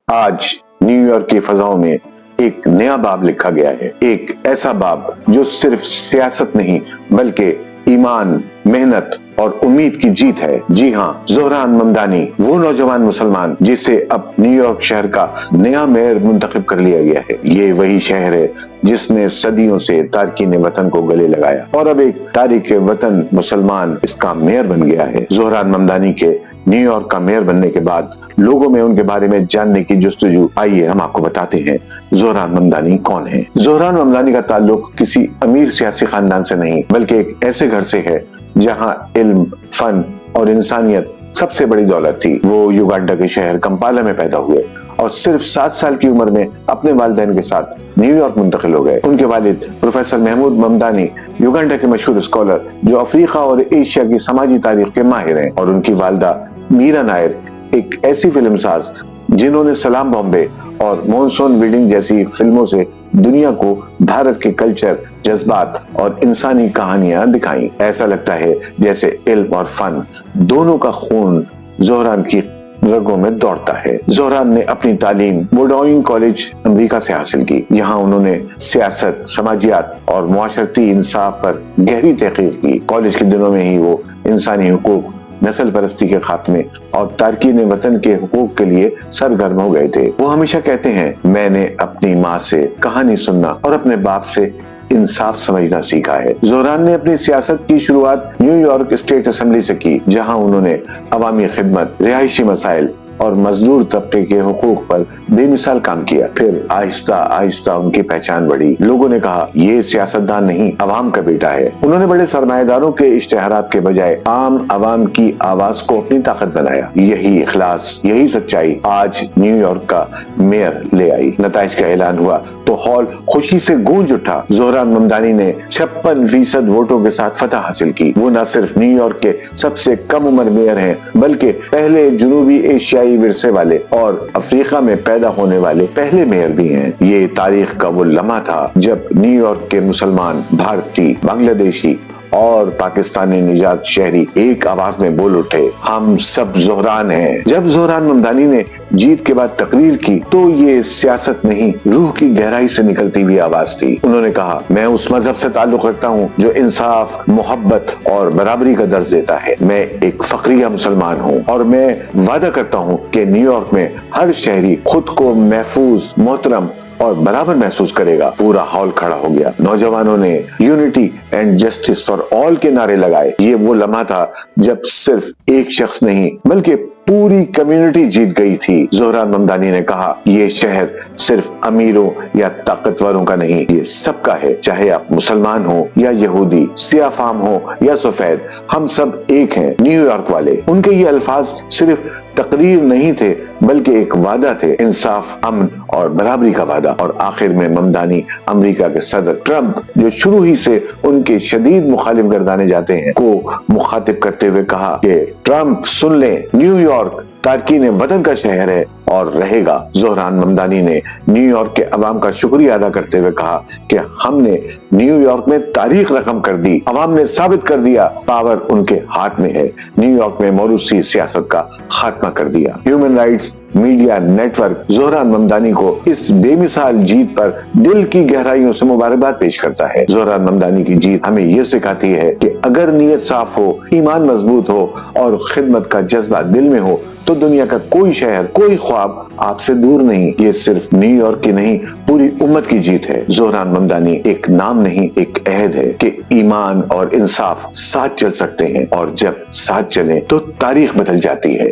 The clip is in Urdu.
آج نیو یارک کی فضاؤں میں ایک نیا باب لکھا گیا ہے، ایک ایسا باب جو صرف سیاست نہیں بلکہ ایمان، محنت اور امید کی جیت ہے۔ جی ہاں، زہران ممدانی، وہ نوجوان مسلمان جسے اب نیو یارک شہر کا نیا میئر منتخب کر لیا گیا ہے۔ یہ وہی شہر ہے جس نے صدیوں سے تارکین وطن کو گلے لگایا اور اب ایک تارک وطن مسلمان اس کا میئر بن گیا ہے۔ زہران ممدانی کے نیو یارک کا میئر بننے کے بعد لوگوں میں ان کے بارے میں جاننے کی جستجو، آئیے ہم آپ کو بتاتے ہیں زہران ممدانی کون ہے۔ زہران ممدانی کا تعلق کسی امیر سیاسی خاندان سے نہیں بلکہ ایک ایسے گھر سے ہے جہاں علم، فن اور انسانیت سب سے بڑی دولت تھی۔ وہ یوگانڈا کے شہر کمپالا میں پیدا ہوئے اور صرف 7 سال کی عمر میں اپنے والدین کے ساتھ نیو یارک منتقل ہو گئے۔ ان کے والد پروفیسر محمود ممدانی یوگانڈا کے مشہور اسکالر جو افریقہ اور ایشیا کی سماجی تاریخ کے ماہر ہیں، اور ان کی والدہ میرا نائر ایک ایسی فلم ساز جنہوں نے سلام بامبے اور مونسون ویڈنگ جیسی فلموں سے دنیا کو بھارت کے کلچر، جذبات اور انسانی کہانیاں دکھائیں۔ ایسا لگتا ہے جیسے علم اور فن دونوں کا خون زہران کی رگوں میں دوڑتا ہے۔ زہران نے اپنی تعلیم بورڈوئن کالج امریکہ سے حاصل کی۔ یہاں انہوں نے سیاست، سماجیات اور معاشرتی انصاف پر گہری تحقیق کی۔ کالج کے دنوں میں ہی وہ انسانی حقوق، نسل پرستی کے خاتمے اور تارکین وطن کے حقوق کے لیے سرگرم ہو گئے تھے۔ وہ ہمیشہ کہتے ہیں، میں نے اپنی ماں سے کہانی سننا اور اپنے باپ سے انصاف سمجھنا سیکھا ہے۔ زہران نے اپنی سیاست کی شروعات نیو یارک اسٹیٹ اسمبلی سے کی، جہاں انہوں نے عوامی خدمت، رہائشی مسائل اور مزدور طبقے کے حقوق پر بے مثال کام کیا۔ پھر آہستہ آہستہ ان کی پہچان بڑھی۔ لوگوں نے کہا، یہ سیاستدان نہیں، عوام کا بیٹا ہے۔ انہوں نے بڑے سرمایہ داروں کے اشتہارات کے بجائے عام عوام کی آواز کو اپنی طاقت بنایا۔ یہی اخلاص، یہی سچائی آج نیو یارک کا میئر لے آئی۔ نتائج کا اعلان ہوا تو ہال خوشی سے گونج اٹھا۔ زہران ممدانی نے 56% ووٹوں کے ساتھ فتح حاصل کی۔ وہ نہ صرف نیو یارک کے سب سے کم عمر میئر ہیں بلکہ پہلے جنوبی ایشیائی ورثے والے اور افریقہ میں پیدا ہونے والے پہلے میئر بھی ہیں۔ یہ تاریخ کا وہ لمحہ تھا جب نیو یارک کے مسلمان، بھارتی، بنگلہ دیشی اور پاکستانی نژاد شہری ایک آواز میں بول اٹھے، ہم سب زہران ہیں۔ جب زہران ممدانی نے جیت کے بعد تقریر کی تو یہ سیاست نہیں، روح کی گہرائی سے نکلتی ہوئی آواز تھی۔ انہوں نے کہا، میں اس مذہب سے تعلق رکھتا ہوں جو انصاف، محبت اور برابری کا درس دیتا ہے۔ میں ایک فقیہ مسلمان ہوں اور میں وعدہ کرتا ہوں کہ نیو یارک میں ہر شہری خود کو محفوظ، محترم اور برابر محسوس کرے گا۔ پورا ہال کھڑا ہو گیا۔ نوجوانوں نے unity and justice for all کے نعرے لگائے۔ یہ وہ لمحہ تھا جب صرف ایک شخص نہیں بلکہ پوری کمیونٹی جیت گئی تھی۔ زہران ممدانی نے کہا، یہ شہر صرف امیروں یا طاقتوروں کا نہیں، یہ سب کا ہے۔ چاہے آپ مسلمان ہو یا یہودی، سیاہ فام ہو یا سفید، ہم سب ایک ہیں، نیو یارک والے۔ ان کے یہ الفاظ صرف تقریر نہیں تھے بلکہ ایک وعدہ تھے، انصاف، امن اور برابری کا وعدہ۔ اور آخر میں ممدانی امریکہ کے صدر ٹرمپ، جو شروع ہی سے ان کے شدید مخالف گردانے جاتے ہیں، کو مخاطب کرتے ہوئے کہا کہ ٹرمپ سن لیں، نیو یارک تارکین وطن کا شہر ہے اور رہے گا۔ زہران ممدانی نے نیو یارک کے عوام کا شکریہ ادا کرتے ہوئے کہا کہ ہم نے نیو یارک میں تاریخ رقم کر دی، عوام نے ثابت کر دیا پاور ان کے ہاتھ میں ہے۔ نیو یارک میں موروثی سیاست کا خاتمہ کر دیا۔ Human rights media network Zohran Mamdani کو اس بے مثال جیت پر دل کی گہرائیوں سے مبارکباد پیش کرتا ہے۔ زہران ممدانی کی جیت ہمیں یہ سکھاتی ہے کہ اگر نیت صاف ہو، ایمان مضبوط ہو اور خدمت کا جذبہ دل میں ہو تو دنیا کا کوئی شہر، کوئی خواب آپ سے دور نہیں۔ یہ صرف نیو یارک کی نہیں، پوری امت کی جیت ہے۔ زہران ممدانی ایک نام نہیں، ایک عہد ہے کہ ایمان اور انصاف ساتھ چل سکتے ہیں، اور جب ساتھ چلیں تو تاریخ بدل جاتی ہے۔